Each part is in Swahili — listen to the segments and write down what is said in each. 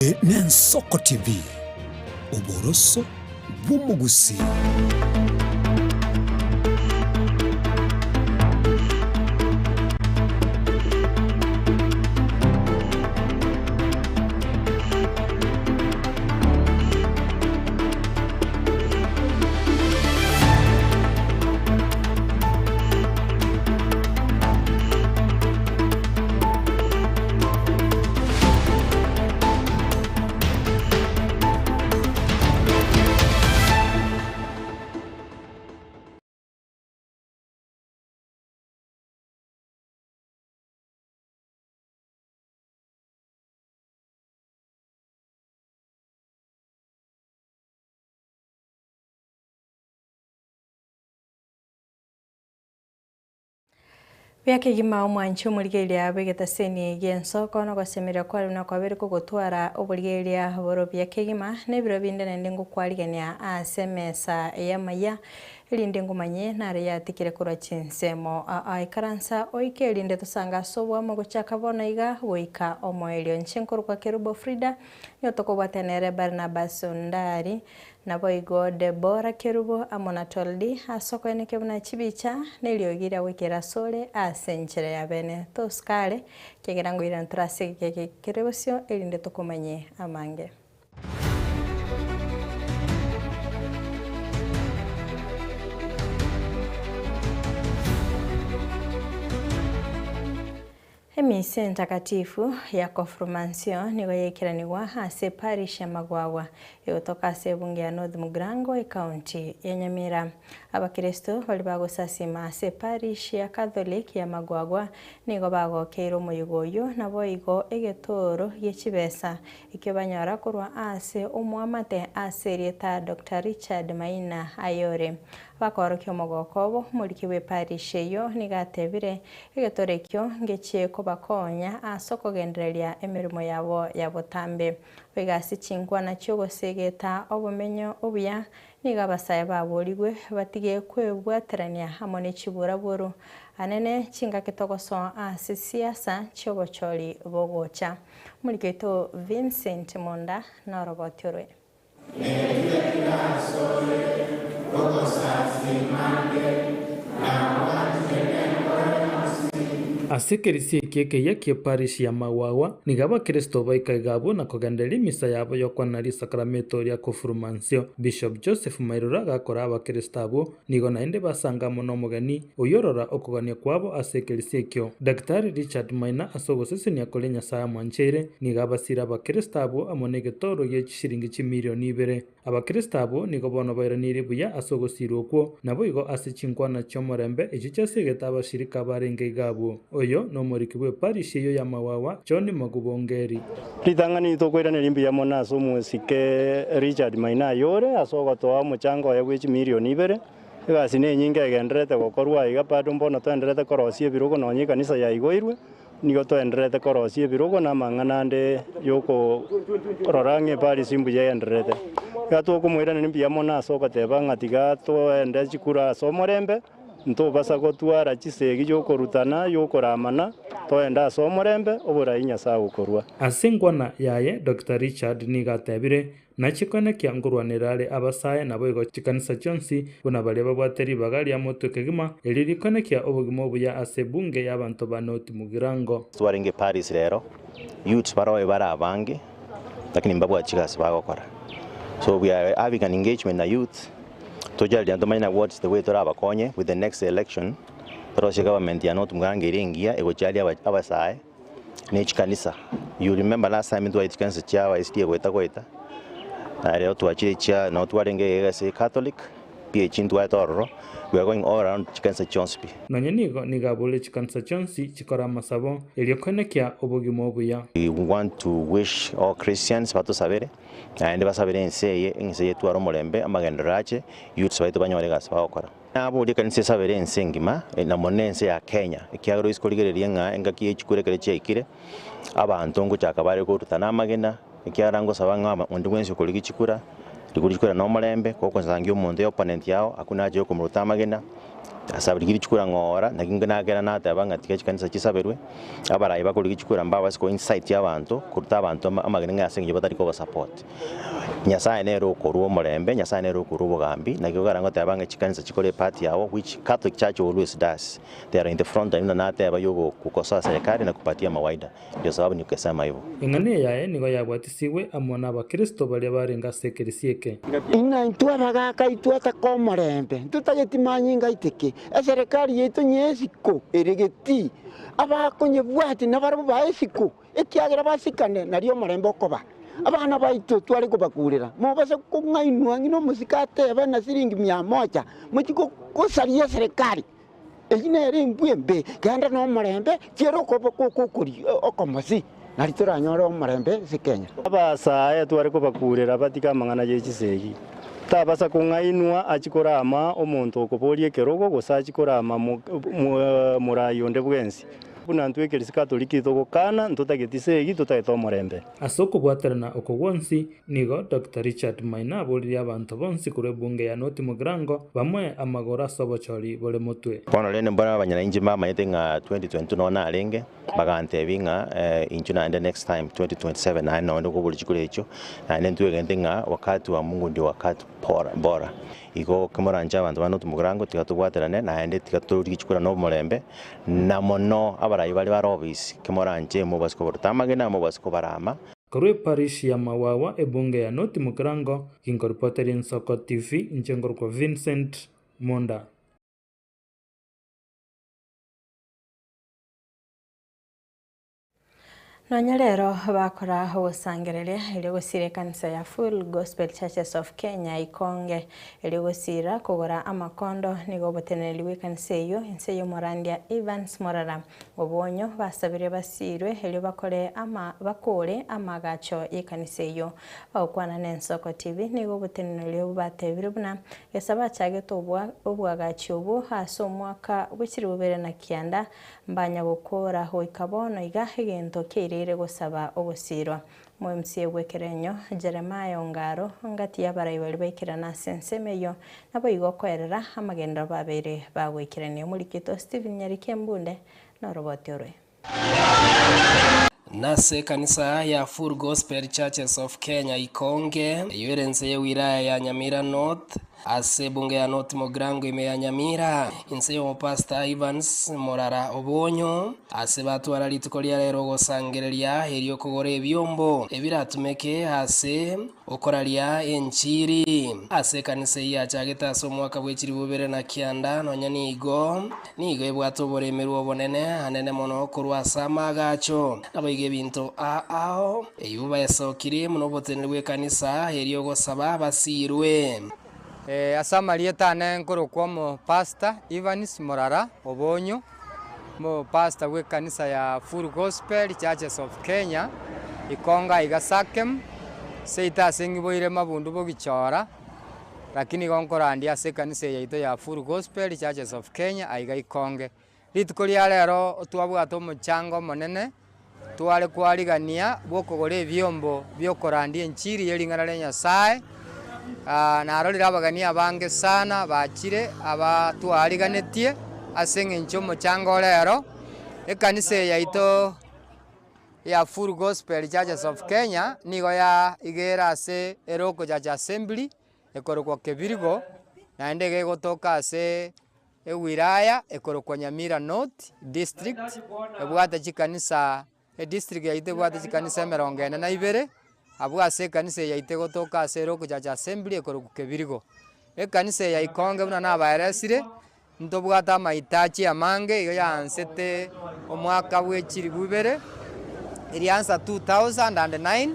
Eye n'Ensoko TV uboroso bw'umugusi. Byake gima omwancho muligeria begetaseni Ensoko no kwasemera kwali na kwabere ko gutwara obuligeria boro byake gima nebiro binde nende ngukwaligania asemesa yamaya elinde ngumanye nare yatikire kura chinsemo aikaransa oike elinde tusanga sobwa mo gochaka bona iga woika omoelio nchenkoro kwa Kerubo Frida yotoko batenere Barnabas Ndari nabo igo Debora Kerubo amona toldi asoko eneke buna chibicha neliogira wekera sole asenchere ya bene toskale kegerango ira ntrase kerebosio elinde tokomanye amange. Emise ntakatifu ya confirmation nigo yekeraniwa hase parish ya Magwagwa yotoka sebunge ya North Mugrango county ya Nyamira. Abakristo bali bagosasima hase parish ya Catholic ya Magwagwa nigo bagokeiro muyigoyo nabo igo egetoro yechibesa ikyo banyara kurwa ase omwamate aserieta Dr. Richard Maina Ayore bakorokyo mogokobo mulikiwe parish yo nigatebire egetorekyo ngecheko bakonya asoko gendereria emirimo yabo ya botambe begasi chingwa na cyo gosegeta obumenyo obuya niga basaya baborigwe batige kwebwaterania hamone chibura buru anene chinga kitogoso siasa chogochori bogocha muliketo Vincent Monda norogotyore asekerisi keke yake parish ya Magwagwa nigaba Kristo baikagabo na kogandeli misa yabo yokwanari sakramento ya confirmation. Bishop Joseph Mairura gakora abakristo abo nigo naende basanga muno mugani oyorora okugania kwabo asekerisi kyo. Dr. Richard Maina asogosesenia kolenya saa mwanchere nigaba sira abakristo abo amonege toro ye shiringi milioni 2 abakristo abo nigo bono bairanire buya asogosiro kwo nabo igo asichinkwana chomorembe echichasegeta abashirika barenge gabo oyo no morikiwe parish yo ya Magwagwa John Magubongeri litangani tokwirana limbi ya mona somusike Richard Maina Ayore asogotoa muchango ya gwichi milioni 2 egasi ne nyinga egenderete gokorwa iga padu mbono twenderete korosie birugo nonye kanisa ya igoirwe nigo twenderete korosie birugo na mang'anande yoko rorange parish imbu ya enderete gato kumwirana limbi ya mona asogoteba ngatiga twende chikura somorembe nto basa gotwara chisegi yokorutana yokoramana toenda somorembe oburayi Nyasaye ukorwa asengwana yaye Dr. Richard nigatebire nachikone kyangurwanirare abasaye nabo igo chikanisa chonsi bona bali babwateri bagali ya moto kegima elirikone kya obugimo obuya asebunge y'abantu ba North Mugrango twarenge Paris rero youth barawe barabange lakini mbabwa chigasi bagokora so we are having an engagement na youth tojali andomanya what's the way to abakonye with the next election proje government ya North Mugrango iringia egojali abasaye ne chikanisa. You remember last time ndo chikanisa chawa ST gweta na leo tuachire cha na twarenge egase Catholic PH ndo atoro we are going all around chikanisa chonspi nanyanigo nigabole chikanisa chonsi chikora masabo eliokonekya obugimo obuya. We want to wish all Christians bato sabere and basabere enseye twaro mulembe amagenderache youth baito banyore gas bakora abo likanise sabere ensengima na monense ya Kenya ikyagoro iskoligereria nga engaki echikurekere chekire abantu ngo chakabare ko rutana amagena ikyarango sabanga undi wense koligi chikura no mulembe koko nzangyo umuntu opponent yao akuna aje ko muruta amagena asabiri gichukura ngora nakingenagera nateba tika chikanisa chisaberwe abarayi bakuri gichukura mbaba siko insight y'abantu kuruta abantu amagene asenje batari ko support nyasaye nero koruo murembe nyasaye nero koruo bugambi nakigara ngo teba chikanisa chikore party yawo which Catholic Church always does. They are in the front line na teba yogo kukosoa serikali na kupatia mawaida, ndio sababu nikasema hivyo. Ingane yae nigo yabwatisiwe amona abakristo bali barenga sekerisieke ina intwaraga kaitwata ko murembe tutagetimanyinga iteke serikali yetu nyesiko erigeti abakonye bwati nabarabo baesiko ekiagera basikane nario murembe koba abana baitu twari kubakurira mubase kungainwa ngino musikate bana siringi 100 mutiko kusaria serikali ejine rimbwembe ganda no murembe kero kuri okomosi naritora nyoro murembe sikenya abasa twari kubakurira batika mangana yechisegi tabasa kungainwa achikorama omuntu okuborie kerogo gosachikorama murayonde bwensi buna ntwekerisi katoliki togokana ntutagetisegi tutaito murembe asoko bwaterana okogwonsi nigo Dr. Richard Maina aburirie abantu bonsi kure bunge ya North Mugrango bamwe amagora sobochori bole mutwe kono lene mbona abanyanyi mama yetenga 2022 nona alenge bagantebinga inchuna and next time 2027 na ndo ko bulichikure echo na ntwegendenga wakati wa Mungu ndio wakati bora iko kamoranja abantu bano tumurango tikatubwaterane na ende tikaturichikura no murembe na mono abarayi bali barobisi kamoranje mu basiko bortamagena mu basiko barama korwe parish ya Mawawa ebunge ya North Mugrango kinkorporated in Soko TV njengorko Vincent Monda. Nonyerero bakora ubusangereria iri gusire kanisa ya Full Gospel Churches of Kenya ikonge iri gusira kugora amakondo nigo boteneriwe kanisa iyo inseyo Morandia Evans Morara obonyo basabire basirwe iri bakore bakore amagacho ikanisa iyo bakwana n'Ensoko TV nigo boteneriwe batebire buna yasaba cyage tobwa obwagacho obu haso mwaka bukiri bubere na kianda mbanya gukora ho ikabono igahegento kire gusaba obusirwa mu MC Bwekerenyo Jeremiah Ongaro ngati y'abarayi bari bekirana sensemeyo nabo igokwerera amagenda babere bagwekiraniye muri kito Steven Nyarikembunde na roboti orwe nase kanisa ya Full Gospel Churches of Kenya ikonge yerenze wilaya ya Nyamira North ase bunge ya North Mugrango ime ya Nyamira inseyo Pastor Evans Morara obonyo ase batwara litukolia rero gosangereria heriyo kugore ebyombo ebiratumeke ase okoralia enchiri ase kanisa ya chageta so mwaka bwechiri bubere na kianda nonya nigo ebwato boremeru obonene anene mono kurwa samagacho naboige bintu ao eyuba yasokire muno botenerwe kanisa heriyo gosaba basirwe asamarie tane nkoro kwa Pastor Evans Morara obonyo mo pastor we kanisa ya Full Gospel Churches of Kenya ikonga igasakem seita sengiboire mabundu bogichora lakini gonkora ndia se kanisa yaito ya Full Gospel Churches of Kenya aiga ikonge litukolia lero twabwato muchango monene twale kwarigania bwokogore ebyombo byokorandie enchiri yeringana le Nyasaye na arolira abagania bange sana bachire abatwariganetie aseng'encho muchango lero ekanisa yaito ya Full Gospel Churches of Kenya nigo ya igera ase eroko church assembly ekorokwa Kebirigo na ndege gotoka ase ewiraya ekorokwa Nyamira North district ebwate chikanisa district yaite bwate chikanisa 42 abwa ase kanisa yaite gotoka ase eroko church assembly ekorokwa Kebirigo ekanisa ya ikonge buna nabaeresire ntobwata mahitaji amange iyo yansete omwaka bwechiri bubere iriansa 2009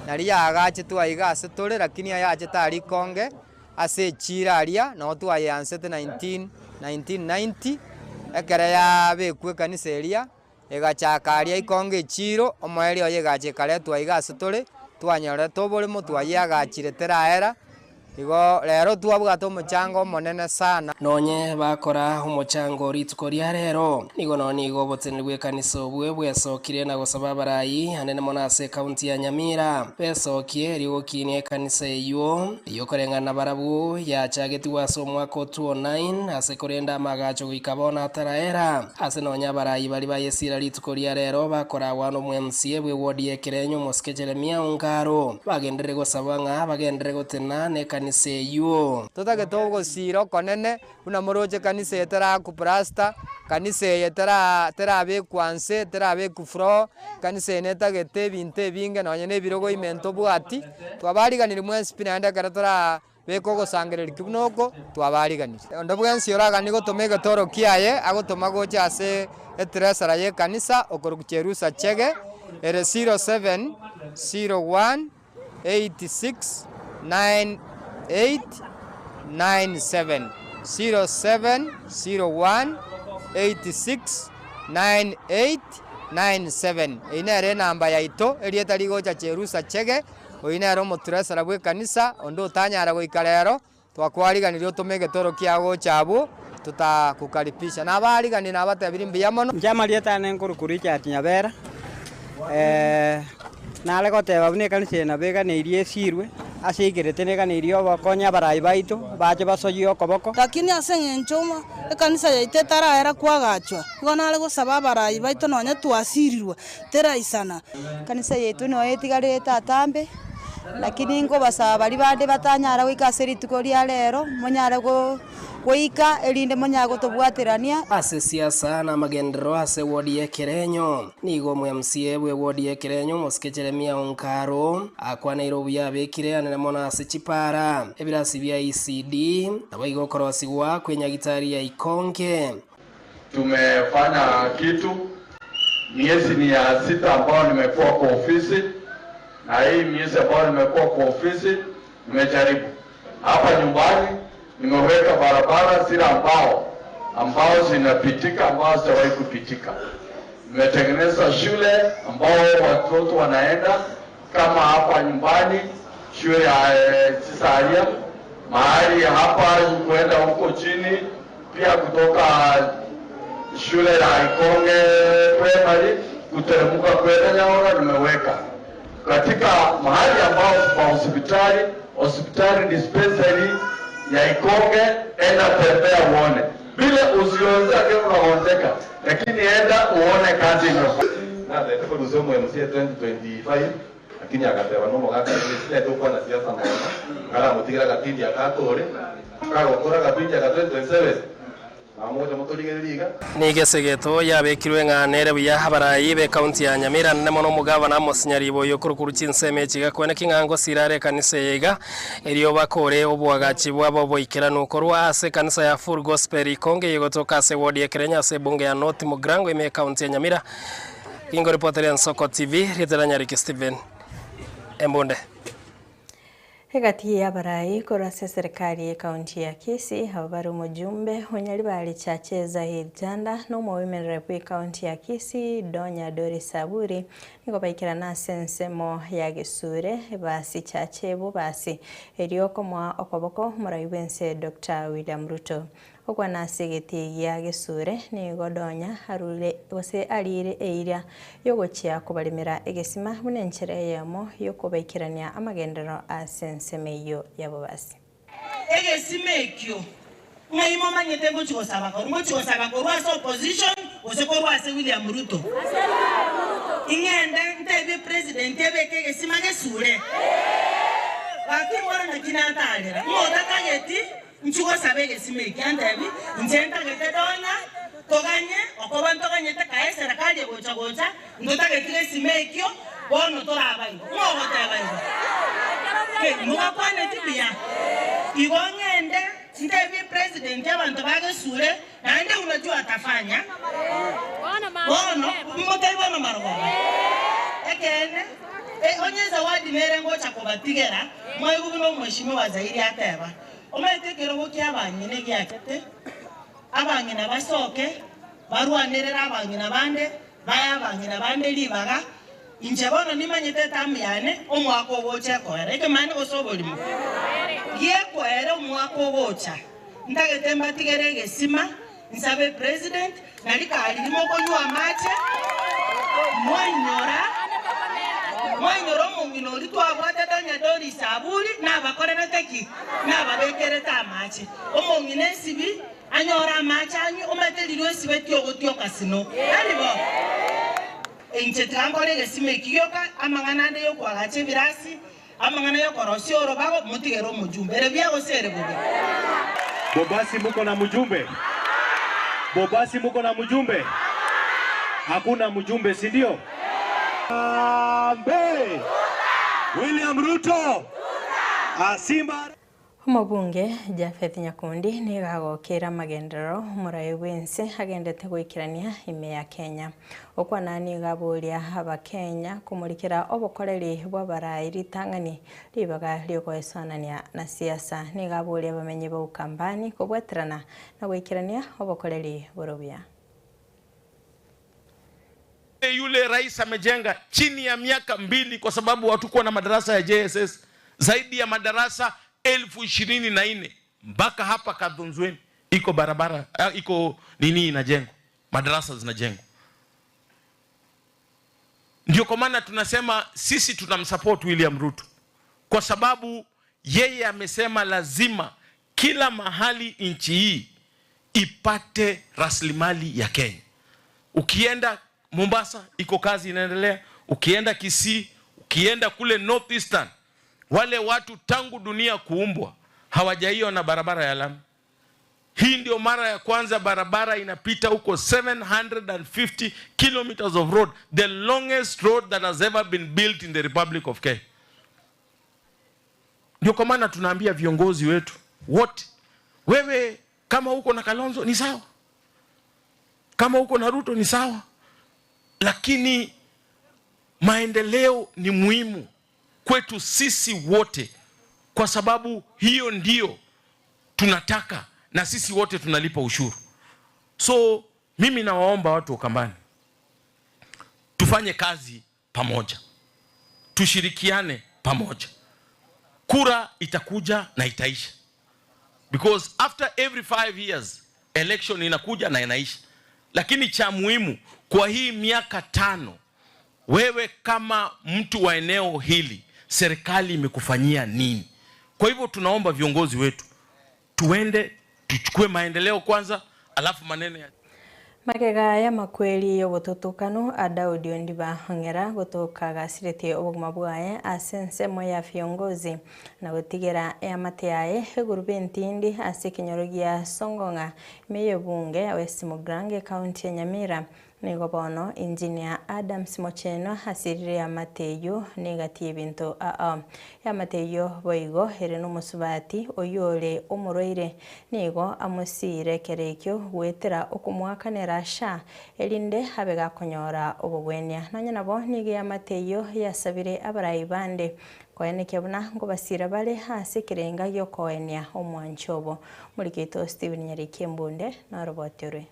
nari yagache twaiga ase tore lakini yache tari konge ase chiraria no twayansete 1990 ekere ya bekwe kanisa eria egachakaria ikonge chiro omoeri oye gache kare twaiga ase tore twanyore tobore motwaye agachire teraera igo rero twabwata omochango monene sana nonye bakora omochango rituko ria rero nigo noni igo oboteni bwa ekanisa obwe bwesokire na gosaba abarayi anene mono ase ekaunti ya Nyamira besokie rigokinia ekanisa eywo yokoreng'ana barabu yachagetiwa ase omwaka 2009 ase korenda amagacho goika bona ataraera ase nonya abarayi bari bayesira rituko ria rero bakora wano omwe-MCA bwe ward ya Ekerenyo Mosike Jeremia Ongaro bagenderere gosaba ng'a bagenderere gotena ne ekanisa eywo totagete ogosira konene buna moroche kanisa yetera kuplasta kanisa yetera terabekwa nse terabekwa furo kanisa yenetagete ebinto ebinge nonye nebirogo imento bwati twabariganire mwesi naende kare tora beko gosangereri kibunoko twabariganire ondo bwensi oragani gotoma egetoro kiaye agotoma gocha ase etresara ye kanisa okorucherusa chege ere 0701 86 9897 0701 86 9897 inere namba yaito erieta rigocha cherusa chege oinero moturesara bwe kanisa ondo tanyara goika rero twakwariganire otomege toro kiago chabu tutakukaripisha na barigani na batabiri mbiya mono njamarieta nenkurukuri cha Nyabera nale goteba bune kanisa na bega ne irie sirwe ase igerete ne kana irio bakonya barayi baito bache basoyio koboko lakini ase ngenchoma ekanisa yaite taraera kwagachwa igo nale gosaba barayi baito nonya twasirirwa teraisana kanisa yetu no yetigarete atambe lakini ngo basaba bari bande batanyara goika rituko ria rero monyara goika erinde monyago tobwaterania ase siasa na magendero ase ward ya Ekerenyo nigo omwe-MCA bwe ward ya Ekerenyo Mosike Jeremia Ongaro akwana buya bekire anene mono ase chipara ebirasi bya ECD nabo igokorosigwa kwenya gitari ya Ikonge. Tumefanya kitu miezi ni ya 6 ambao nimekuwa kwa ofisi, na hii miezi ambao nimekuwa kwa ofisi nimejaribu hapa nyumbani. Nimeweka barabara zile ambao zinapitika ambao hazijawahi kupitika. Nimetengeneza shule ambao watoto wanaenda kama hapa nyumbani shule ya Chisaria mahali hapa kwenda huko chini, pia kutoka shule ya Ikonge primary kuteremka kwenda Nyaora nimeweka katika mahali ambao hospitali dispensary ya Ikonge. Enda tembea uone bila usionzake unaondeka, lakini enda uone kazi inafanya na ndio kwa luzomo MCA 2025 lakini akateba no mogaka ile tu kwa na siasa mbona kala mutigira gatindi akatore kago kora gatindi ka 2027 amoja motoriga nigesegeto yabekirwe ng'anere buya abarayi be county ya Nyamira nne mono mugabana Mosinyaribo yokurukuru chinseme chigakwene kingango sirare kanisa yega eriyo bakore obwagachi bwabo boikera nukorwa ase kanisa ya Full Gospel Ikonge yegotoka ase ward ya Ekerenyo ase bunge ya North Mugrango ime county ya Nyamira. Ingo reporter ya Nsoko TV Riteranyariki Steven Embonde. Hegati ya barayi korase serikali ya kaunti ya Kisii habari mujumbe onyali bali chacheza hijanda no mwemerere kwa kaunti ya Kisii Donya Dori Saburi niko baikira na sensemo ya Gesure basi chachebo basi erioko mwa okoboko murayibense Dr. William Ruto okwa nasigeti ya Gesure ni godonya harule bose alire eiria yogochia kubalimira egesima bunenchere yamo yokubaikirania amagendero asensemeyo yabo basi egesima ekyo ngayimo manyete ngochigosaba ko rwasa opposition osekorwa ase William Ruto ingende ntebe president ebeke egesima Gesure wakimora na kinatalera ngota kageti nchugo sabege simeki andabi njenta gete Donya toganye okobanto ganyete kae serikali gocha ngota gete simekio bono torabayo ngogote abayo ke muga kwane tibia igongende ndebi president y'abantu ba Gesure nande unajua atafanya bono mutaibono marwa ekene onye zawadi mere ngocha kubatigera mwaigubuno mheshimiwa Zairi ateba ometekero goki abanyine gyakete abanyina basoke barwanirira abanyina bande baya abanyina bande libaga inje bono nimanyete tamyane omwako oboche koera eke mane gosobolimo yekwere omwaka ogocha ntagete mbatigere gesima nsabe president nalikalirimo konywa amache mwanyora omong'ina ori twabwate tonyadori saburi nabakorera teki nababekerete amache omong'ina esibi anyora amache anyu omateririo esibe tiogotioka sino aribo enche tangore gesime kiyoka amang'ana ande yokwagache birasi amang'ana yokorosio orobago mutigere omojumbe ere biagosere bobe Bobasi muko na mjumbe? Bobasi muko na mjumbe? Hakuna mjumbe, si ndio? Ambe! William Ruto! Asimba! Omubunge Japheth Nyakundi ni gagokera magendero murai wense agendete gwikirania ime ya Kenya okwana ni gaburia abakenya kumurikira obokoreri bw'abarai ritang'ani ribaga ryogoesanania na siasa ni gaburia bamenye ba ukambani kubweterana na gwikirania obokoreri borobia. Yule rais amejenga chini ya miaka 2 kwa sababu watu kuwa na madarasa ya JSS zaidi ya madarasa 24,000 mpaka hapa Kadhunzweni iko barabara iko nini inajengwa, madarasa zinajengwa. Ndio kwa maana tunasema sisi tunamsupport William Ruto kwa sababu yeye amesema lazima kila mahali nchi hii ipate rasilimali ya Kenya. Ukienda Mombasa iko kazi inaendelea, ukienda Kisii, ukienda kule Northeastern, wale watu tangu dunia kuumbwa hawajaiona barabara ya lami. Hii ndio mara ya kwanza barabara inapita huko 750 kilometers of road, the longest road that has ever been built in the Republic of Kenya. Ndio kwa maana tunaambia viongozi wetu wote, wewe kama uko na Kalonzo ni sawa, kama uko na Ruto ni sawa, lakini maendeleo ni muhimu kwetu sisi wote, kwa sababu hiyo ndio tunataka na sisi wote tunalipa ushuru. So mimi nawaomba watu wa Ukambani tufanye kazi pamoja, tushirikiane pamoja. Kura itakuja na itaisha, because after every 5 years election inakuja na inaisha. Lakini cha muhimu kwa hii miaka 5, wewe kama mtu wa eneo hili serikali imekufanyia nini? Kwa hivyo tunaomba viongozi wetu tuende tuchukue maendeleo kwanza, alafu maneno ya Magega ya makweli yobototukano Daudi Ondiba Ong'era gotoka gasirete obogima bwaye asense moya viongozi na gutigera ya mateaye egurube ntindi ase kinyorogia Song'ong'a meyo bunge ya West Mugrange County ya Nyamira nigo bono engineer Adam Simocheno hasirire ya mateyo negati ebintu ya mateyo boigo here no musubati oyole omoroire nigo amusire kerekyo gwetera okumwakanera sha elinde habega konyora obogwenya nanya nabo nige ya mateyo yasabire abarai bande kwene kebuna ngo basira bale hase kirenga yo koenia omwanchobo mulikito Steven Nyarikembunde na robotere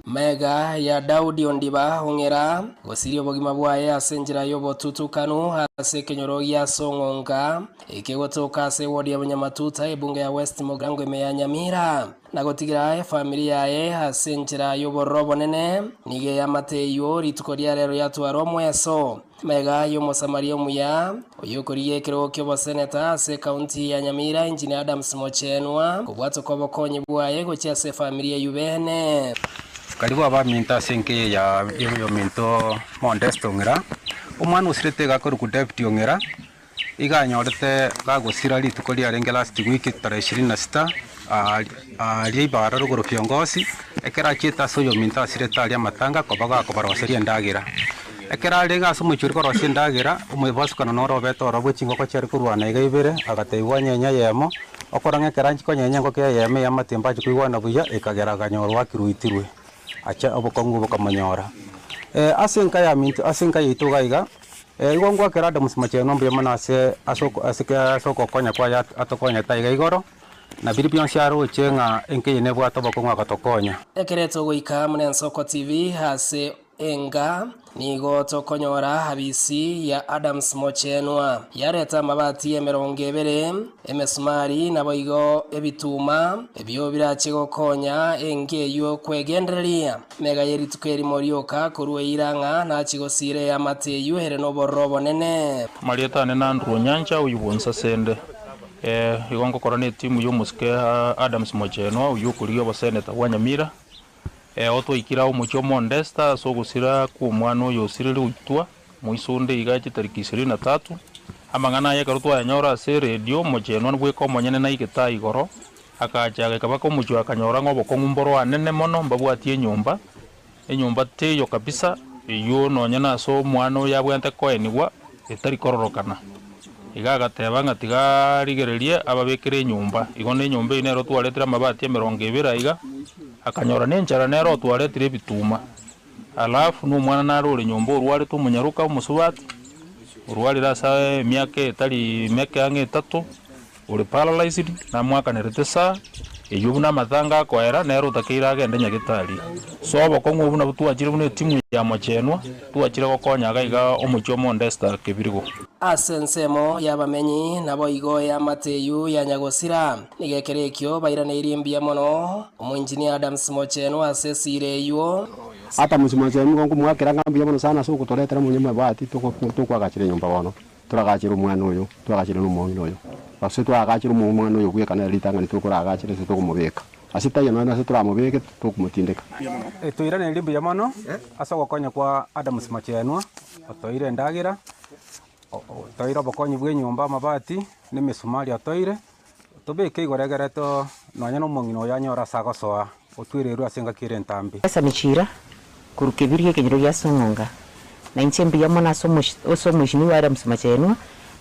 Mega ya Daudi Ondiba Ong'era gosirio bogima bwaye asenjira yobotutukano ase kinyorogia Song'ong'a ikigotoka ase wodi ya Nyamatuta ebunge ya West Mugrango ime ya Nyamira na gotigira familia ye asenjira yoborobo nene nige ya mateyo ritukoria rero yatwaro mweso Mega yo Mosamaria muya oyokoriye kiro kyo seneta ase county ya Nyamira engineer Adam Simocheno kubwato kwa bokonyi bwaye gochia ase familia yubene karibu abaminta senke ya minto Modesto Ong'era omwana usirete gakoro ku deputy Ong'era iganyorete gagosira rituko ryarenga last week tarehe 26 aliibara ruguru kiongozi ekera chita soyo minta asirete ali amatanga kobaga kobaroseria ndagira ekera renga sumuchuri korosia ndagira umwebasukana norobeto orobwechingo ko chari kurwana igaibere agateibwa nyenya yemo okoranga keranchi ko nyenya ngo ke yeme ya matemba chikuigwana buya ekagera ganyorwa kiruitirwe acha obokongu bokamanyora asenka ya minto asenka yituga iga igongwa kerada Simocheno mbe manase asoko konya kwa atokonya taiga igoro na bilibyon sharo chenga enke yene bwa tobokonga gatokonya ekereto goika mune Nsoko TV hase enga nigo tokonyora habisi ya Adams Mochenwa yareta mabati emerongebere emesumari naboigo ebituma ebyo birache gokonya engeyo kwegendereria mega yeritukeri morioka kurwe iranga na chigosire ya mateyu here no borobo nene marieta nena ndru nyanja uyubonsa sende igongo korane timu yomuske Adams Mochenwa uyukuriyo baseneta wanyamira otwo ikira umucho Mondesta so gusira ku mwana uyo siriri uitwa muisunde igaje tariki 23 amangana ya karutwa yanyora se radio Mochenwa nbwe ko monyene na igeta igoro akajaga kabako mucho akanyora ngobo ko ngumboro anene mono mbabwatie nyumba enyumba teyo kabisa iyo nonyana so mwana yabwente ko enigwa etari kororokana igaga tebanga tigarigererie ababekere nyumba igone nyumba inero twaletera mabati emerongebera iga akanyora nenchara nero twaletire bituma alafu no mwana narore nyumba urwari tumunyaruka umusubati urwari rasa miaka etari meke ange 3 uri paralyzed na mwaka neretesa eyubuna mathanga kwaera nero takira agende nyagitari so bokongo ubuna butwachire bune timu ya Mochenwa twachire gokonya gaiga omucho Mondesta kebirigo asensemo yabamenyi nabo igo ya mateyu ya nyagosira nigekerekyo bairane irimbia mono omunjini Adams Mochenwa asesire yo hata musimaje ngo kumwakira ngambia mono sana so kutoletera munyema bati tukwagachire nyumba bono turagachira umwana uyu turagachira n'umuntu uyu base twagachira umwana uyu kwekana litanga nitukuraagachire se tukumubeka asitaye nana se turamubeke tukumutindeka tuirane limbu ya mono asa gokonya kwa Adams Mochenwa otoire ndagiratoire bokonyi bwe nyumba mabati ni misumari otoire tubeke igoregereto nonya no mongino yanyora sagosoa otwireru asenga kire ntambi asa michira kurukebirie kenyiro ya songonga na inchembi ya mona so mushini wa Adams Mochenwa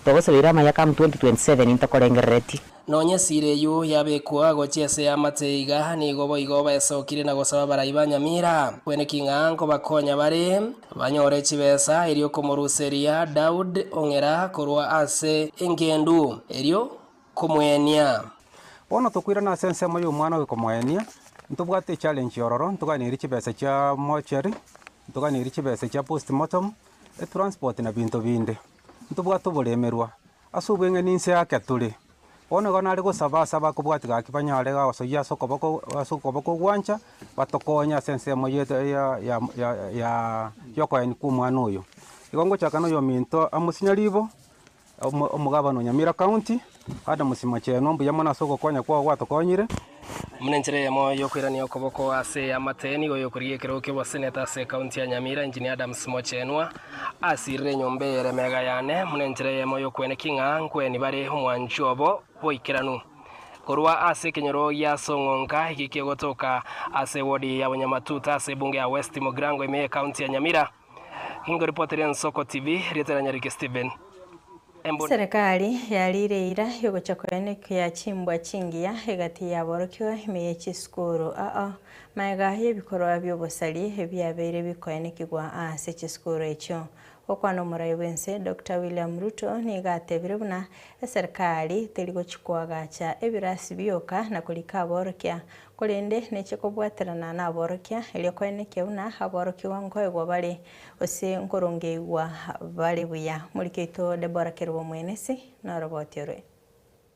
togosabira mayaka 2027 intakorengereti nonye sireyo yabekwa gochese ya mateiga ni gobo igoba esokire na gosaba baraiba Nyamira kwene kingango bakonya bare banyore chibesa eriyo komoruseria Daud ongera korwa ase engendu eriyo komwenia bono tokwira na sense moyo mwana we komwenia ntubwate challenge yororo ntuganira chibesa cha mochari ntuganira chibesa cha postmortem transport na bintu binde ntubwate bulemerwa asubwenge ninse yake tuli ono gona ari gusaba kubwati gakibanyare gasoya sokobako gwancha batokonya sense moyete ya yokoeni ku mwana uyu igongo chakano yo minto amusinyaribo omugabano Nyamira county Adams Mochenwa mbuya mwana soko konya kwa watokonyire munenjere yamo yokwirania okoboko ase amateni goyo kuriekero ke waseneta ase county ya Nyamira engineer Adams Mochenwa asire nyombere mega yane munenjere yamo yokwene kingankwe ni bare humwanchobo boikeranu korwa ase kenyoro ya songonka ikike gotoka ase wodi ya Wanyamatuta ase bunge ya West Mogrango ime county ya Nyamira hingo reporter ya Soko TV Rietera Nyarike Steven. Serikali yalireira yogochakoene ya chimbwa chingia hegati ya borokyo imeyechi skuru maega yebikorwa byobosali ebyabere bikoene kigwa ase chiskuru echo okwano murai wense Dr. William Ruto nigatebire buna serikali teligo chikwagacha ebirasi byoka na kulika borokya kolende neche kobwaterana na borokya elyokoene keuna aborokyo wangoegwa bali ose nkorongewa bali buya mulikeito Deborah Kerubo mwenesi na roboti ore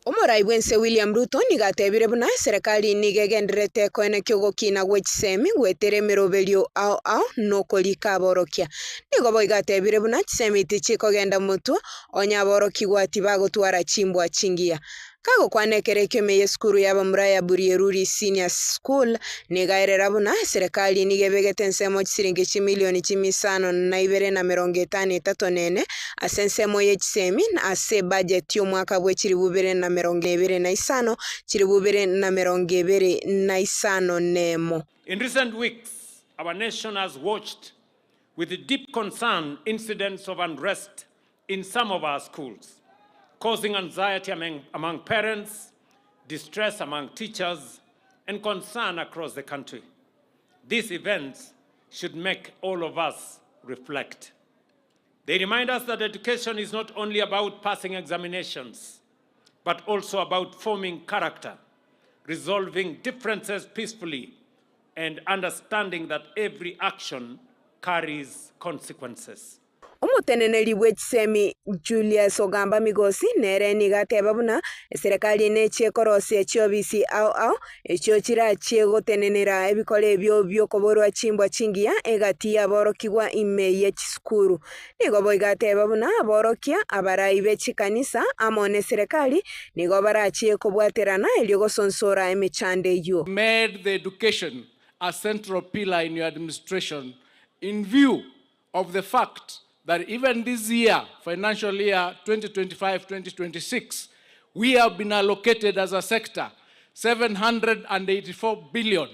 Omorai bwense William Ruto nigatebire buna serikali nigegenderete koene kyogokina gwechisemi gwetere meroberio ao no kolika borokya nigobo igatebire buna chisemi tichikogenda mutu onya boroki gwati bagotwara chimbwa chingia kago kwanekere kemeye skuru yaba muraya burieruri senior school nigaerera buna serikali nigebegete nsemo chisiringi chimilioni chimisano na ibere na 53 asensemo yechisemi ase budget yo mwaka bwe chiri bubere na 25 chiri bubere na 25 nemo. In recent weeks our nation has watched with deep concern incidents of unrest in some of our schools, causing anxiety among parents, distress among teachers, and concern across the country. These events should make all of us reflect. They remind us that education is not only about passing examinations, but also about forming character, resolving differences peacefully, and understanding that every action carries consequences. Umuteneneri w'ekisemi Julius Ogamba Migosi nereni gateba buna serikali neche korosi echiobisi au echo kirache gotenenera ebikole ebyo koborwa chimbwa chingia egati aborokigwa ime y'ekisukuru nigo boigateba buna aborokia abarayi b'echikanisa amone serikali nigo barache kobwaterana elyo gosonsora emechande yo. Made the education a central pillar in your administration in view of the fact that even this year, financial year 2025-2026, we have been allocated as a sector 784 billion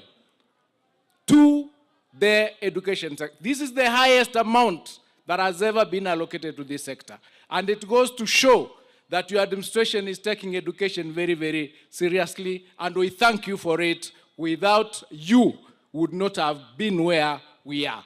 to the education sector. This is the highest amount that has ever been allocated to this sector. And it goes to show that your administration is taking education very, very seriously, and we thank you for it. Without you, would not have been where we are.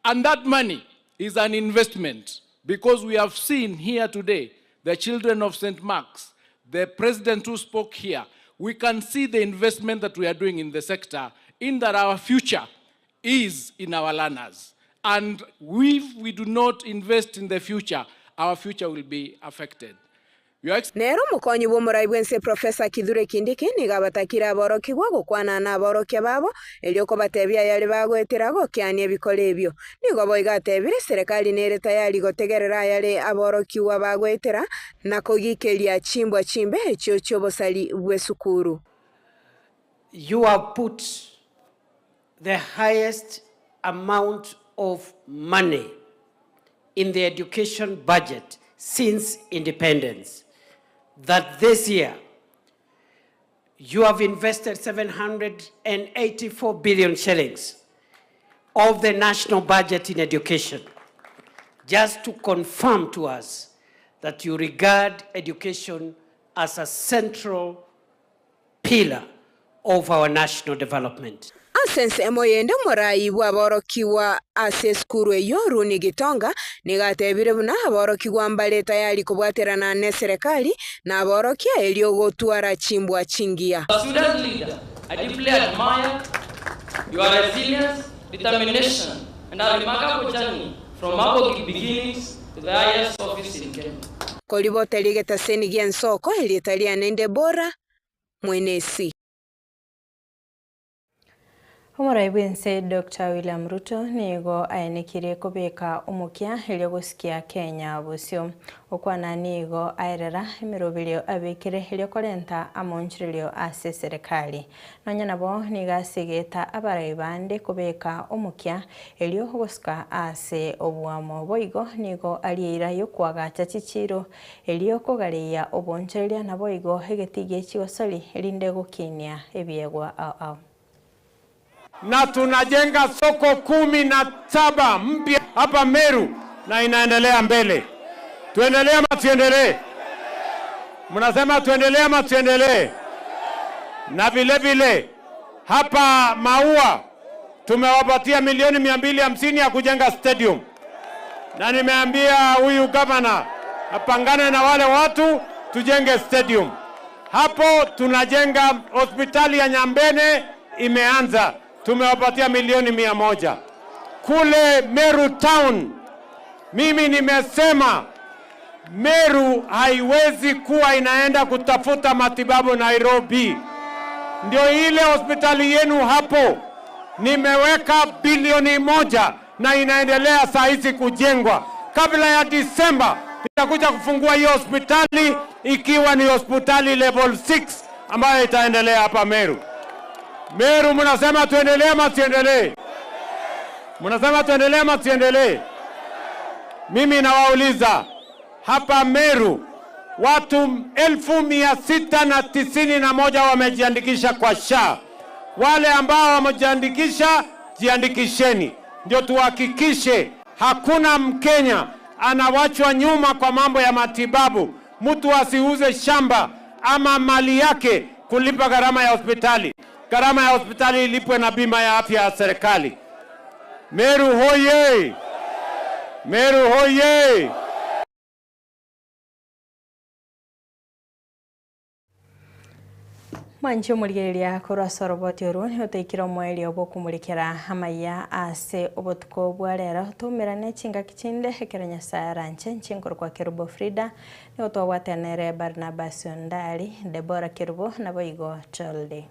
And that money is an investment, because we have seen here today the children of St. Mark's, the president who spoke here. We can see the investment that we are doing in the sector, in that our future is in our learners. And if we do not invest in the future, our future will be affected. Nero mukonyi bw'omurayi bwense Professor Kithure Kindiki nigabatakira aborokigwa gukwana na aborokia babo elioko batebya yali bagweterago kyania ebikole ebyo nigo boigatebire serikali nere tayari gotegerera yali aborokiwa bagwetera na kogikelia chimbwa chimbe ekyo kyobosali bw'esukuru. You have put the highest amount of money in the education budget since independence. That this year you have invested 784 billion shillings of the national budget in education, just to confirm to us that you regard education as a central pillar of our national development. Asense moyende morayi bwaborokiwa ase skuru eyo Runi Gitonga nigatebire buna aborokiwa mbale tayari kubwaterana ne serikali na aborokia elio gotwara chimbwa chingia. Student leader, I deeply admire your resilience, determination and a remarkable journey from humble beginnings to the highest office in Kenya. Kolibote ligeta senigia nsoko elitalia nende bora mwenesi. Umurai bwense Dr. William Ruto nigo aenikire kubeka umukia elio gusikia Kenya busio okwana nigo aerera emirobilio abikire elio kolenta amonchirilio ase serikali nonya nabo nigasigeta abarai bande kubeka umukia elio gusika ase obwamo boigo nigo aliira yokwaga chachichiro elio kogaria oboncheria na boigo hegetige chigosoli elinde gukinia ebiegwa au na tunajenga soko 17 mpya hapa Meru na inaendelea mbele. Tuendelee ama tuendelee? Mnasema tuendelee ama tuendelee? Na vile vile hapa Maua tumewapatia milioni 250 ya kujenga stadium. Na nimeambia huyu governor apangane na wale watu tujenge stadium. Hapo tunajenga hospitali ya Nyambene imeanza. Tumewapatia milioni 100. Kule Meru Town, mimi nimesema Meru haiwezi kuwa inaenda kutafuta matibabu Nairobi. Ndio ile hospitali yenu hapo nimeweka bilioni 1 na inaendelea saa hizi kujengwa. Kabla ya Disemba nitakuja kufungua hiyo hospitali ikiwa ni hospitali level 6 ambayo itaendelea hapa Meru. Meru mnasema tuendelee ama tuendelee? Mnasema tuendelee ama tuendelee? Mimi nawauliza hapa Meru watu 1691 wamejiandikisha kwa SHA. Wale ambao wamejiandikisha, jiandikisheni. Ndio tuhakikishe hakuna Mkenya anawachwa nyuma kwa mambo ya matibabu. Mtu asiuze shamba ama mali yake kulipa gharama ya hospitali. Gharama ya hospitali ilipwe na bima ya afya ya serikali. Meru hoye! Meru hoye! Mwancho murigeria korwa soroboti oru ni uteikira mweli obo kumurikira hamaya ase obotuko bwarero tumirane chinga kichinde hekeranya saranche nchinkoro kwa Kerubo Frida ni otwawatenere Barnabas Ondari Deborah Kerubo na Boigo Cholde.